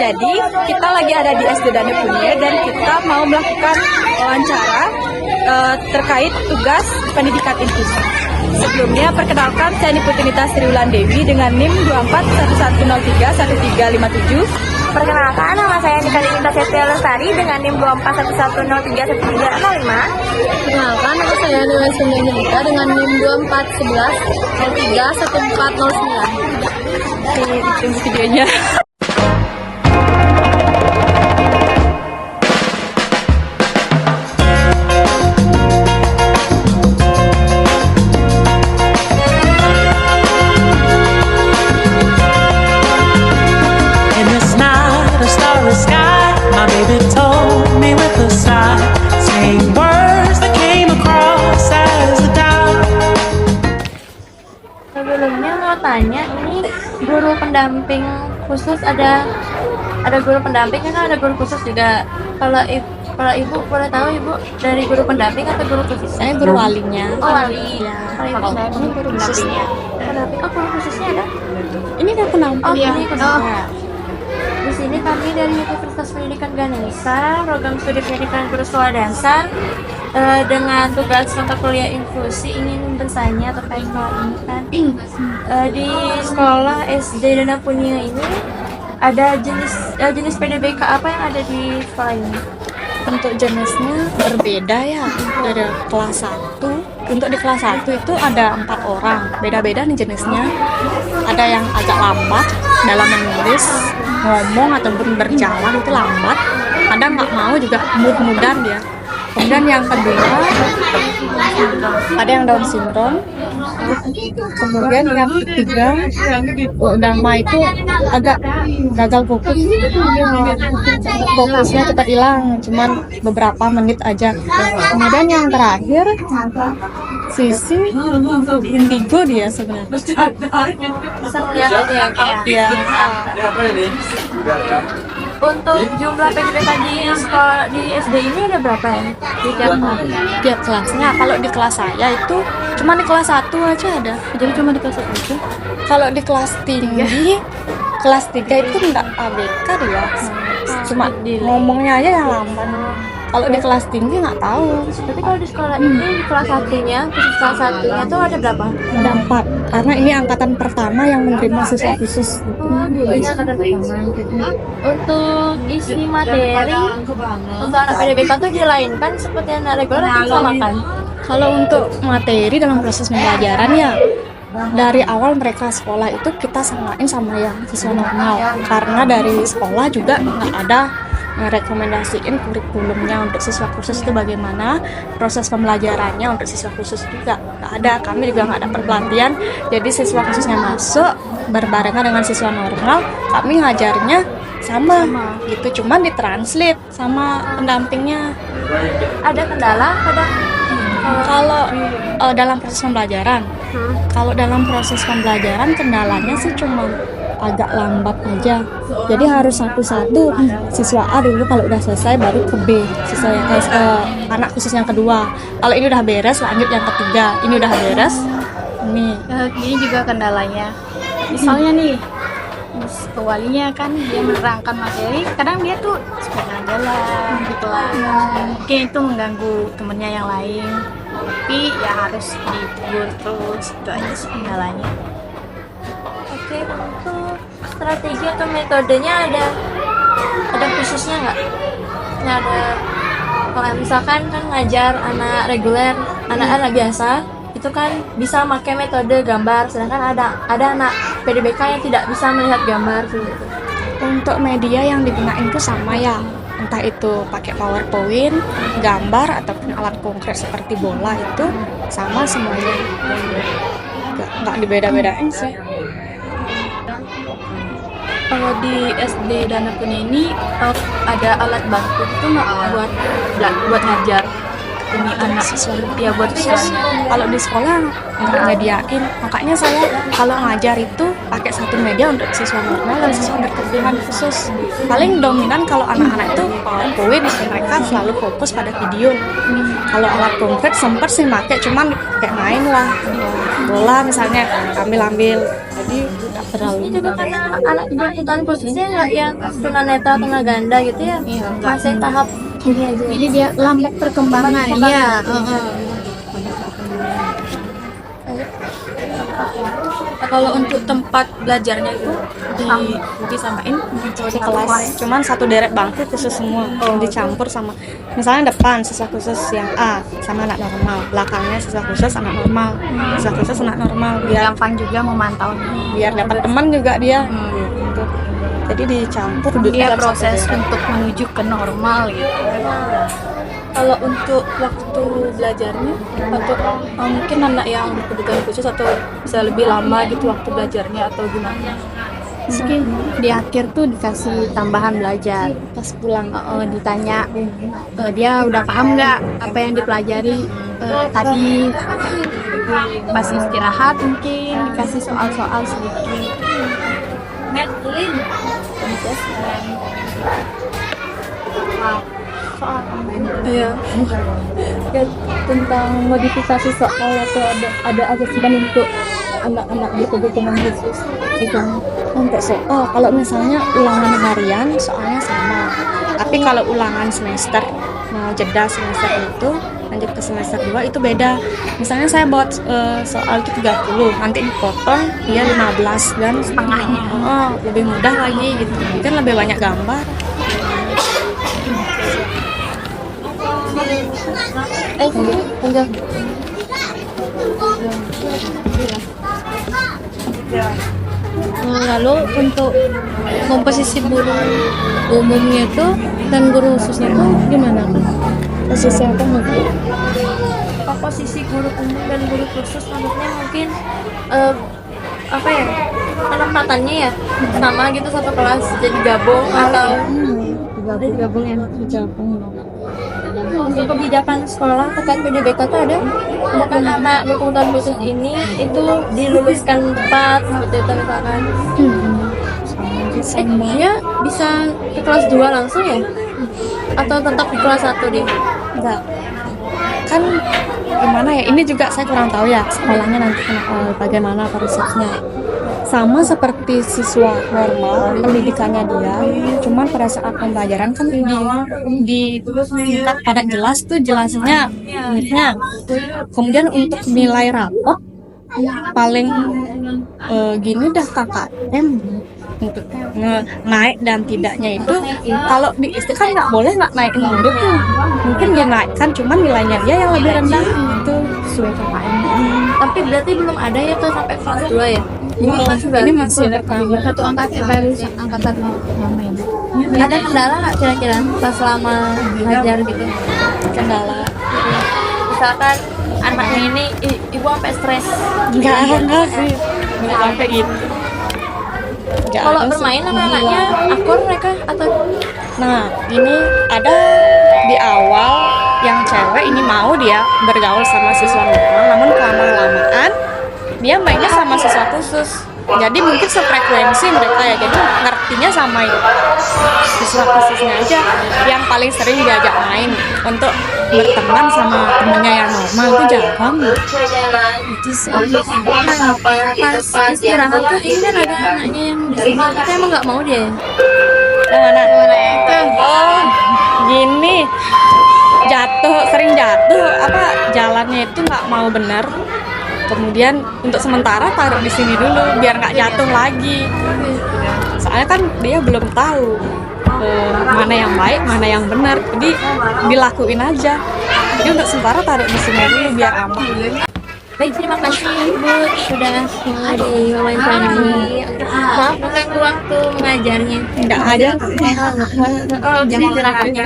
Jadi kita lagi ada di SD Dana Punir dan kita mau melakukan wawancara terkait tugas pendidikan inklusif. Sebelumnya perkenalkan, saya Niputinita Sriwulan Dewi dengan NIM 2411031357. Perkenalkan, nama saya Nika Dinita Setia Lestari dengan NIM 2411031305. Perkenalkan, nama saya Dewi Sundanita dengan NIM 2411031409. Oke, tunggu videonya. Sebelumnya mau tanya, ini guru pendamping khusus ada guru pendamping kan, ada guru khusus juga. Kalau ibu boleh tahu, ibu dari guru pendamping atau guru khusus? Saya guru walinya. Oh, wali. Ya. Kalau Kalau ibu ini guru khususnya. pendamping. Oh, guru khususnya ada? Ini kan penampil. Oh, ya. ini khususnya. Di sini kami dari Universitas Pendidikan Ganesha, program studi pendidikan guru sekolah dasar, dengan tugas mata kuliah inklusi ingin bertanya terkait hal ini kan. Di sekolah SD Dana Punia ini ada jenis PDBK apa yang ada di sekolah ini? Untuk jenisnya berbeda ya. Dari kelas 1. Untuk di kelas 1 itu ada 4 orang. Beda-beda nih jenisnya. Ada yang agak lambat dalam menulis, ngomong ataupun berjalan itu lambat. Kadang nggak mau juga mood-moodan dia. Kemudian yang kedua ada yang Down syndrome. Kemudian yang ketiga Dharma itu agak gagal fokus, fokusnya cepat hilang, cuman beberapa menit aja. Kemudian yang terakhir Sisi indigo dia sebenarnya. Bisa melihat ini ya kayak. Ya. Untuk jumlah PDBK di sekolah di SD ini ada berapa ya? Di Tiap kelasnya. Kalau di kelas saya itu cuma di kelas 1 aja ada. Jadi cuma di kelas 1 aja. Kalau di kelas tinggi, kelas 3 itu enggak ABK dia. Cuma ngomongnya aja yang lambat. Kalau di kelas tinggi nggak tahu. Tapi kalau di sekolah ini di kelas satunya, khusus kelas satunya itu ada berapa? Ada 4. Karena ini angkatan pertama yang menerima siswa khusus. Ini angkatan pertama. Untuk isi materi untuk anak PDBK itu dilainkan seperti anak reguler atau disamakan? Kalau untuk materi dalam proses pembelajaran ya, dari awal mereka sekolah itu kita samain sama yang siswa normal. Karena dari sekolah juga nggak ada rekomendasiin kurikulumnya untuk siswa khusus itu bagaimana, proses pembelajarannya untuk siswa khusus juga nggak ada. Kami juga nggak dapat pelatihan, jadi siswa khususnya masuk berbarengan dengan siswa normal, kami ngajarnya sama gitu, cuman ditranslate sama pendampingnya. Ada kendala pada Kalau dalam proses pembelajaran, kalau dalam proses pembelajaran kendalanya sih cuma agak lambat aja. Jadi harus satu-satu. Siswa A dulu kalau udah selesai baru ke B. Siswa yang anak khusus yang kedua. Kalau ini udah beres lanjut yang ketiga. Ini udah beres. Ini juga kendalanya. Misalnya nih, walinya kan dia menerangkan materi, kadang dia tuh sepeda aja lah gitu lah. Mungkin itu mengganggu temennya yang lain. Tapi ya harus ditegur terus, itu aja sih kendalanya. Oke, untuk strategi atau metodenya ada khususnya nggak? Nah, ada kalau misalkan kan ngajar anak reguler, anak-anak biasa itu kan bisa pakai metode gambar, sedangkan ada anak PDBK yang tidak bisa melihat gambar gitu. Untuk media yang digunakan itu sama ya, entah itu pakai PowerPoint, gambar ataupun alat konkret seperti bola, itu sama semuanya. Nggak dibeda-bedain sih. Kalau di SD Dana Punia ini ada alat bantu itu nggak buat ngajar ini anak siswa ya buat siswa. Kalau di sekolah nggak nyediain, makanya saya kalau ngajar itu pakai satu media untuk siswa normal dan siswa berkebutuhan khusus. Paling dominan kalau anak-anak itu PowerPoint, mereka selalu fokus pada video. Kalau alat konkret sempat sih pakai, cuman kayak main lah, bola misalnya ambil jadi nggak terlalu. Ini juga karena anak berkebutuhan khususnya nggak yang tunanetra tunaganda gitu ya, masih tahap ini aja. Jadi dia lambat perkembangan. Iya. Kalau untuk tempat belajarnya itu disamain Kelas cuman satu deret bangku khusus semua, dicampur sama misalnya depan siswa khusus yang A sama anak normal, belakangnya siswa khusus anak normal, siswa khusus anak normal, biar Gampang juga memantau. dapat teman juga dia gitu. Jadi dicampur Dia dalam satu proses deret. untuk menuju ke normal gitu. kalau untuk waktu belajarnya atau mungkin anak yang berkebutuhan khusus atau bisa lebih lama gitu waktu belajarnya atau gimana? Mungkin di akhir tuh dikasih tambahan belajar. Pas pulang Ditanya dia udah paham nggak apa yang dipelajari tadi. Pas istirahat mungkin dikasih soal-soal sedikit. Iya. ya, tentang modifikasi soal atau ada asesmen untuk anak-anak berkebutuhan khusus itu untuk soal kalau misalnya ulangan harian soalnya sama, tapi kalau ulangan semester jeda semester itu lanjut ke semester 2 itu beda. Misalnya saya buat soal itu 30, nanti dipotong dia 15 dan setengahnya. Lebih mudah lagi gitu, kan lebih banyak gambar. Lalu untuk komposisi guru umumnya itu dan guru khususnya itu gimana kan? Khususnya apa mungkin? Komposisi guru umum dan guru khusus maksudnya mungkin apa ya, penempatannya ya sama gitu satu kelas jadi gabung atau Gabung ya, digabung. untuk kebijakan sekolah terkait PDBK itu ada bukan anak berkebutuhan khusus ini itu diluluskan tepat seperti itu misalkan dia bisa ke kelas 2 langsung ya atau tetap di kelas 1 deh? Enggak. Kan gimana ya, ini juga saya kurang tahu ya sekolahnya nanti bagaimana prosesnya. Sama seperti siswa normal pendidikannya dia, cuman pada saat pembelajaran kan di tingkat pada jelas tuh jelasnya unitnya. Kemudian untuk nilai rapot paling gini dah KKM untuk naik dan tidaknya itu kalau di istri kan nggak boleh nggak naikin murid tuh, mungkin dia naikkan cuman nilainya dia yang lebih rendah itu sesuai KKM. Tapi berarti belum ada ya tuh sampai kelas 2 ya? Ini masih pertama. Satu angkatan baru angkatan lama ini. Ada kendala nggak kira-kira pas selama ngajar gitu? Kendala Misalkan anaknya ini ibu sampai stres. enggak sih, nggak sampai gitu. Nggak Kalau ada sih. bermain anak-anaknya akur mereka atau Nah, ini ada di awal yang cewek ini mau dia bergaul sama siswa normal, namun kelamaan dia mainnya sama siswa khusus. Jadi mungkin sefrekuensi mereka ya, jadi ngertinya sama siswa khususnya aja yang paling sering diajak main. Untuk berteman sama temennya yang normal itu jarang. Itu sih. pas istirahat tuh ini kan ada anaknya yang di sini tapi emang nggak mau dia. Yang mana? Oh, gini. Sering jatuh, jalannya itu nggak mau benar. Kemudian untuk sementara taruh di sini dulu biar nggak jatuh lagi. Soalnya kan dia belum tahu mana yang baik, mana yang benar. Jadi dilakuin aja. Jadi untuk sementara taruh di sini dulu biar aman. Baik, terima kasih Ibu sudah mau diwawancarai. Maaf mengganggu waktu mengajarnya. Nggak ada. Jam istirahatnya.